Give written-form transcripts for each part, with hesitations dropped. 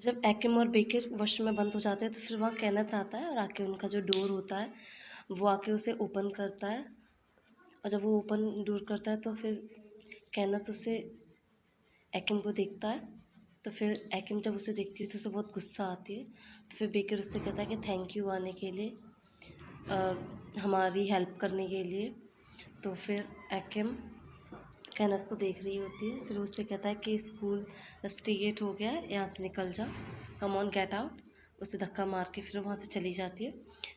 जब एकिम और बेकिर वॉशरूम में बंद हो जाते हैं तो फिर वहाँ केनेथ आता है और आके उनका जो डोर होता है वो आके उसे ओपन करता है। और जब वो ओपन डोर करता है तो फिर केनेथ उसे एकिम को देखता है। तो फिर एकिम जब उसे देखती है तो उसे बहुत गुस्सा आती है। तो फिर बेकर उससे कहता है कि थैंक यू आने के लिए, हमारी हेल्प करने के लिए। तो फिर एकिम केनेथ को देख रही होती है। फिर उससे कहता है कि स्कूल रस्टिकेट हो गया है, यहाँ से निकल जा, कम ऑन गेट आउट। उसे धक्का मार के फिर वहाँ से चली जाती है।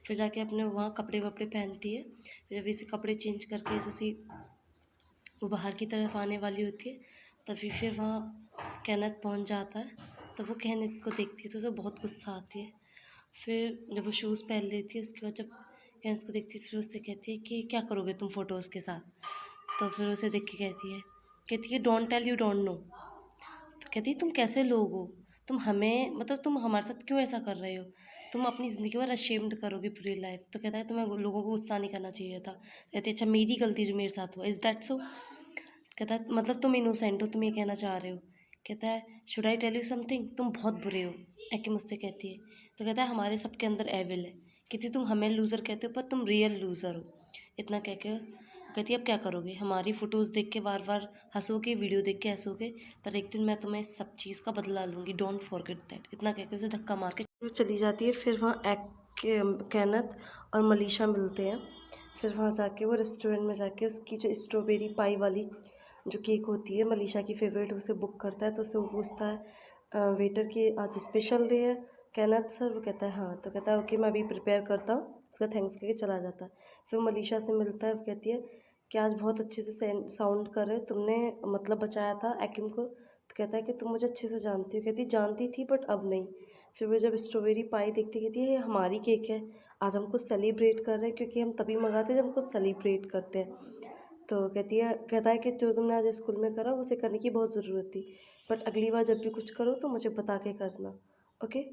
फिर जाके अपने वहाँ कपड़े वपड़े पहनती है। फिर जब इसे कपड़े चेंज करके जैसे वो बाहर की तरफ आने वाली होती है तभी फिर वहाँ केनेथ पहुँच जाता है। तब वो केनेथ को देखती है तो उसे बहुत गुस्सा आती है। फिर जब वो शूज़ पहन लेती है उसके बाद जब केनेथ को देखती है फिर उससे कहती है कि क्या करोगे तुम फ़ोटोज़ के साथ। तो फिर उसे देख के कहती है don't tell, you don't know. तो कहती है तुम कैसे लोग हो, तुम हमें मतलब तुम हमारे साथ क्यों ऐसा कर रहे हो, तुम अपनी ज़िंदगी भर अशेम्ड करोगे पूरी लाइफ। तो कहता है तुम्हें लोगों को गुस्सा नहीं करना चाहिए था। कहती है अच्छा मेरी गलती जो मेरे साथ हुआ, इज़ दैट सो। कहता है मतलब तुम इनोसेंट हो, तुम ये कहना चाह रहे हो। कहता है should I tell you something, तुम बहुत बुरे हो। एके मुझसे कहती है। तो कहता है हमारे सबके अंदर एविल है। कहती तुम हमें लूज़र कहते हो पर तुम रियल लूज़र हो। इतना कह के कहती है अब क्या करोगे, हमारी फ़ोटोज़ देख के बार बार हंसोगे, वीडियो देख के हंसोगे, पर एक दिन मैं तुम्हें इस सब चीज़ का बदला लूँगी, डोंट फॉरगेट दैट। इतना कह के उसे धक्का मार के वो चली जाती है। फिर वहाँ केनत और मलीशा मिलते हैं। फिर वहाँ जाके वो रेस्टोरेंट में जाके उसकी जो स्ट्रॉबेरी पाई वाली जो केक होती है मलीशा की फेवरेट, उसे बुक करता है। तो उससे वो पूछता है वेटर कि आज स्पेशल डे है केनत सर। वो कहता है हाँ। तो कहता है ओके मैं अभी प्रिपेयर करता हूँ। उसका थैंक्स करके चला जाता है। फिर मलीशा से मिलता है। वो कहती है कि आज बहुत अच्छे से साउंड कर रहे हो, तुमने मतलब बचाया था एकिम को। तो कहता है कि तुम मुझे अच्छे से जानती हो। कहती जानती थी बट अब नहीं। फिर वो जब स्ट्रॉबेरी पाई देखती कहती है ये हमारी केक है, आज हम कुछ सेलिब्रेट कर रहे हैं, क्योंकि हम तभी मंगाते हैं जब हम कुछ सेलिब्रेट करते हैं। तो कहता है कि जो तुमने आज स्कूल में करा उसे करने की बहुत ज़रूरत थी, बट अगली बार जब भी कुछ करो तो मुझे बता के करना, ओके।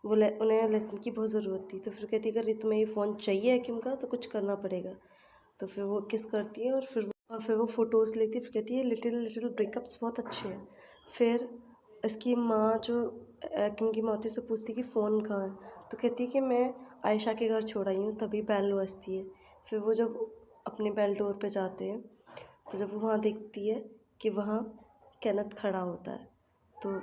उन्हें लेसन की बहुत ज़रूरत थी। तो फिर कहती है अगर तुम्हें ये फ़ोन चाहिए किम का तो कुछ करना पड़ेगा। तो फिर वो किस करती है और फिर वो फ़ोटोज़ लेती है। फिर कहती है लिटिल लिटिल ब्रेकअप्स बहुत अच्छे हैं। फिर इसकी माँ जो किम की माँ होती है उससे पूछती है कि फ़ोन कहाँ है। तो कहती है कि मैं आयशा के घर छोड़ आई हूँ। तभी बेल बजती है। फिर वो जब अपने बेल डोर पे जाते हैं तो जब वो वहाँ देखती है कि वहाँ केनत खड़ा होता है तो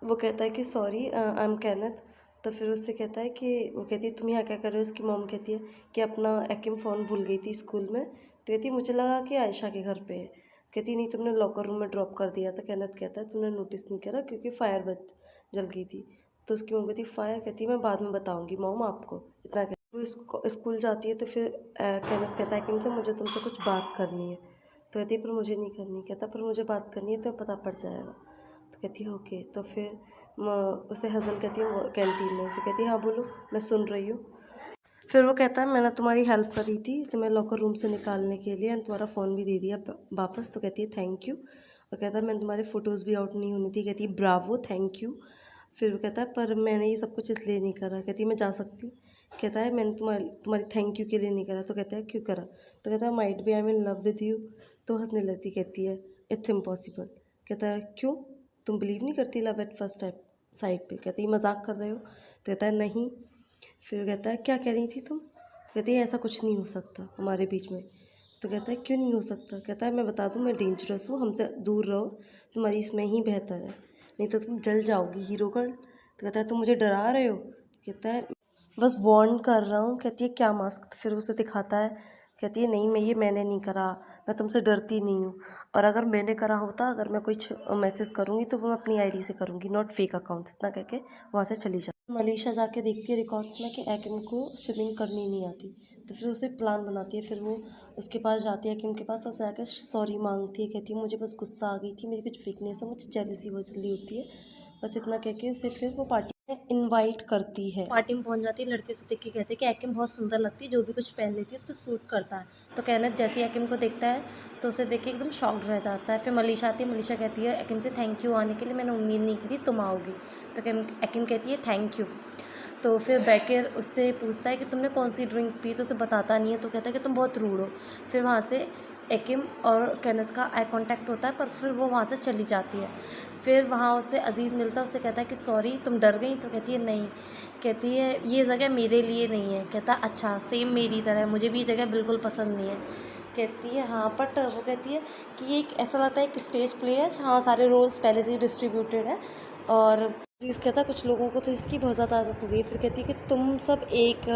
वो कहता है कि सॉरी आई एम केनत। तो फिर उससे कहता है कि वो कहती है तुम यहाँ क्या कर रहे हो। उसकी मॉम कहती है कि अपना एकिम फ़ोन भूल गई थी स्कूल में। तो कहती है मुझे लगा कि आयशा के घर पे है। कहती नहीं तुमने लॉकर रूम में ड्रॉप कर दिया था। केनत कहता है तुमने नोटिस नहीं करा क्योंकि फायर बच जल गई थी। तो उसकी मॉम कहती फायर, कहती है मैं बाद में बताऊँगी मॉम आपको। इतना कहती वो स्कूल जाती है। तो फिर केनत कहता है कि मुझे तुमसे कुछ बात करनी है। तो कहती है पर मुझे नहीं करनी। कहता पर मुझे बात करनी है तो पता पड़ जाएगा। तो कहती है ओके। तो फिर उसे हज़ल कहती है कैंटीन में। फिर कहती है हाँ बोलो मैं सुन रही हूँ। फिर वो कहता है मैंने तुम्हारी हेल्प करी थी तुम्हें लॉकर रूम से निकालने के लिए, एंड तुम्हारा फ़ोन भी दे दिया वापस। तो कहती है थैंक यू। और कहता है मैंने तुम्हारे फ़ोटोज़ भी आउट नहीं होनी थी। कहती है ब्रावो थैंक यू। फिर वो कहता है पर मैंने ये सब कुछ इसलिए नहीं करा। कहती है मैं जा सकती। कहता है मैंने तुम्हारी थैंक यू के लिए नहीं करा। तो कहता है क्यों करा। तो कहता है might be I am in love with you. तो हंसने लगती कहती है इट्स इम्पॉसिबल। कहता है क्यों, तुम बिलीव नहीं करती love at first type side पे। कहती है मजाक कर रहे हो। तो कहता है नहीं। फिर कहता है क्या कह रही थी तुम। तो कहती है ऐसा कुछ नहीं हो सकता हमारे बीच में। तो कहता है क्यों नहीं हो सकता। कहता है मैं बता दूँ मैं डेंजरस हूँ, हमसे दूर रहो, तुम्हारी इसमें ही बेहतर है, नहीं तो तुम जल जाओगी हीरो गर्ल। तो कहता है तुम मुझे डरा रहे हो। कहता है बस वार्न कर रहा हूँ। कहती है क्या मास्क। तो फिर उसे दिखाता है। कहती है नहीं मैंने नहीं करा, मैं तुमसे डरती नहीं हूँ, और अगर मैंने करा होता, अगर मैं कुछ मैसेज करूँगी तो वो मैं अपनी आईडी से करूँगी, नॉट फेक अकाउंट्स। इतना कह के वहाँ से चली जाती। मलीशा जाके देखती है रिकॉर्ड्स में कि एकिम को स्विमिंग करनी नहीं आती। तो फिर उसे प्लान बनाती है। फिर वो उसके पास जाती है एकिम के पास और जाकर सॉरी मांगती है। कहती है मुझे बस गुस्सा आ गई थी, मेरी कुछ वीकनेस है, मुझे जेलसी बहुत जल्दी होती है। बस इतना कह के उसे फिर वो पार्टी में इनवाइट करती है। पार्टी में पहुंच जाती है। लड़के से देख के कहते हैं कि एकिम बहुत सुंदर लगती है, जो भी कुछ पहन लेती है उस पर सूट करता है। तो केनेथ जैसे ही एकिम को देखता है तो उसे देख के एकदम शॉक्ड रह जाता है। फिर मलीशा आती है। मलीशा कहती है एकिम से थैंक यू आने के लिए, मैंने उम्मीद नहीं की थी तुम आओगी। तो एकिम कहती है थैंक यू। तो फिर बेकर उससे पूछता है कि तुमने कौन सी ड्रिंक पी। तो उसे बताता नहीं है। तो कहता है कि तुम बहुत रूड हो। फिर वहाँ से एकिम और केनेथ का आई कांटेक्ट होता है, पर फिर वो वहाँ से चली जाती है। फिर वहाँ उसे अज़ीज़ मिलता है, उससे कहता है कि सॉरी तुम डर गई? तो कहती है नहीं। कहती है ये जगह मेरे लिए नहीं है। कहता है अच्छा, सेम मेरी तरह, मुझे भी ये जगह बिल्कुल पसंद नहीं है। कहती है हाँ, बट वो कहती है कि ये एक ऐसा लगता है एक स्टेज प्ले है जहाँ सारे रोल्स पहले से ही डिस्ट्रीब्यूटेड है। और अज़ीज़ कहता है कुछ लोगों को तो इसकी बहुत ज़्यादा आदत हो गई है। फिर कहती है कि तुम सब एक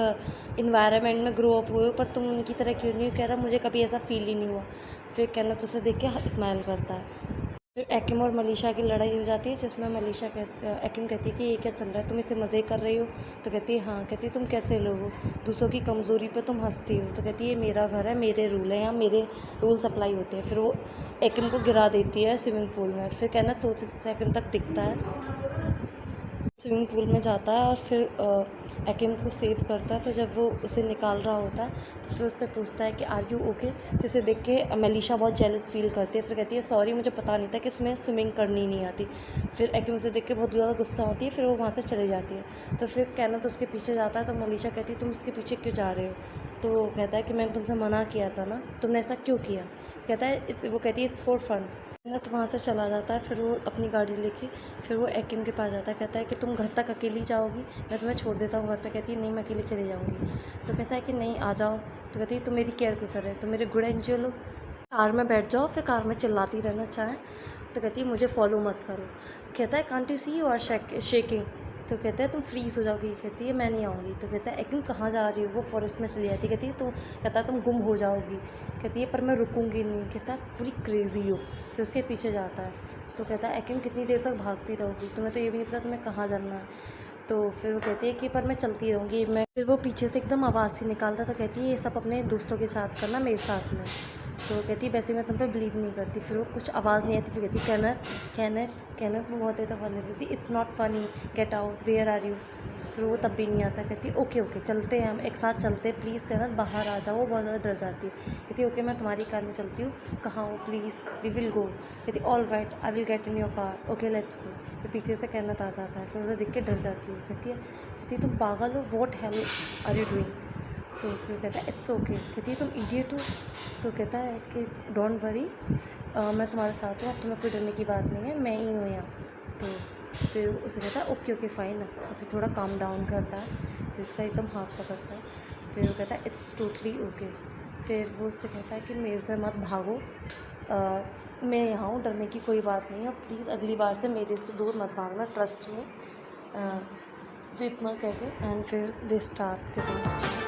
इन्वायरमेंट में ग्रो अप हुए हो, पर तुम उनकी तरह क्यों नहीं हो? कह रहा मुझे कभी ऐसा फील ही नहीं हुआ। फिर केनेथ उसे देख के स्माइल करता है। फिर एकिम और मलीशा की लड़ाई हो जाती है, जिसमें एकिम कहती है कि ये क्या चल रहा है, तुम इससे मज़े कर रही हो? तो कहती है हाँ। कहती है तुम कैसे लोग हो, दूसरों की कमज़ोरी पे तुम हंसती हो? तो कहती है मेरा घर है, मेरे रूल हैं, यहाँ मेरे रूल्स अप्लाई होते हैं। फिर वो एकिम को गिरा देती है स्विमिंग पूल में। फिर केनेथ 2 सेकंड तक दिखता है, स्विमिंग पूल में जाता है और फिर एकिम को सेव करता है। तो जब वो उसे निकाल रहा होता है तो फिर उससे पूछता है कि आर यू ओके? तो उसे देख के मलीशा बहुत जेलस फील करती है। फिर कहती है सॉरी, मुझे पता नहीं था कि उसमें स्विमिंग करनी नहीं आती। फिर एकिम उसे देख के बहुत ज़्यादा गुस्सा होती है, फिर वो वहाँ से चली जाती है। तो फिर केनेथ उसके पीछे जाता है, तो मलीशा कहती है तुम इसके पीछे क्यों जा रहे हो? तो वो कहता है कि मैंने तुमसे मना किया था ना, तुमने ऐसा क्यों किया? कहता है वो कहती है इट्स फॉर फन। केनेथ वहाँ से चला जाता है। फिर वो अपनी गाड़ी लेके फिर वो एकिम के पास जाता है। कहता है कि तुम घर तक अकेली जाओगी, मैं तुम्हें छोड़ देता हूँ घर पे। कहती है नहीं, मैं अकेली चली जाऊँगी। तो कहता है कि नहीं आ जाओ। तो कहती है तुम मेरी केयर क्यों कर रहे हो, तुम मेरे गुड एंजल हो। कार में बैठ जाओ, फिर कार में चिल्लाती रहना चाहें। तो कहती है मुझे फॉलो मत करो। कहता है can't you see you are shaking? तो कहता है तुम फ्रीज हो जाओगी। कहती है मैं नहीं आऊँगी। तो कहता है एकिम कहाँ जा रही हो? वो फॉरेस्ट में चली जाती है। कहती है तुम कहता है तुम गुम हो जाओगी। कहती है पर मैं रुकूंगी नहीं। कहता है पूरी क्रेज़ी हो। फिर उसके पीछे जाता है। तो कहता है एकिम कितनी देर तक भागती रहोगी, तुम्हें तो ये भी नहीं पता तुम्हें कहाँ जाना है। तो फिर वो कहती है कि पर मैं चलती रहूँगी मैं। फिर वो पीछे से एकदम आवाज़ सी निकालता। तो कहती है ये सब अपने दोस्तों के साथ करना, मेरे साथ में। तो कहती है वैसे मैं तुम पे बिलीव नहीं करती। फिर वो कुछ आवाज़ नहीं आती। फिर कहती केनेथ केनेथ केनेथ। वो बहुत देर तक बोलने लगती it's not funny, get out, where are you? तो फिर वो तब भी नहीं आता। कहती ओके ओके चलते हैं, हम एक साथ चलते हैं, प्लीज़ केनेथ बाहर आ जाओ। वो बहुत ज़्यादा डर जाती है। कहती ओके मैं तुम्हारी कार में चलती हूँ, कहाँ हो प्लीज़, वी विल गो। कहती all right I will get in your car, okay let's go. फिर पीछे से केनेथ आ जाता है। फिर उसे देख के डर जाती है। कहती तुम पागल हो, what hell are you doing? तो फिर कहता है इट्स ओके। कहती है तुम इडियट हो। तो कहता है कि डोंट वरी, मैं तुम्हारे साथ हूँ, अब तुम्हें कोई डरने की बात नहीं है, मैं ही हूँ यहाँ। तो फिर उसे कहता है ओके ओके फ़ाइन। उसे थोड़ा काम डाउन करता है, फिर उसका एकदम हाथ पकड़ता है। फिर वो कहता है इट्स टोटली ओके। फिर वो उससे कहता है कि मेरे से मत भागो, मैं यहाँ हूँ, डरने की कोई बात नहीं है, प्लीज़ अगली बार से मेरे से दूर मत भागना, ट्रस्ट में। फिर इतना कह के एंड फिर दे स्टार्ट किसिंग।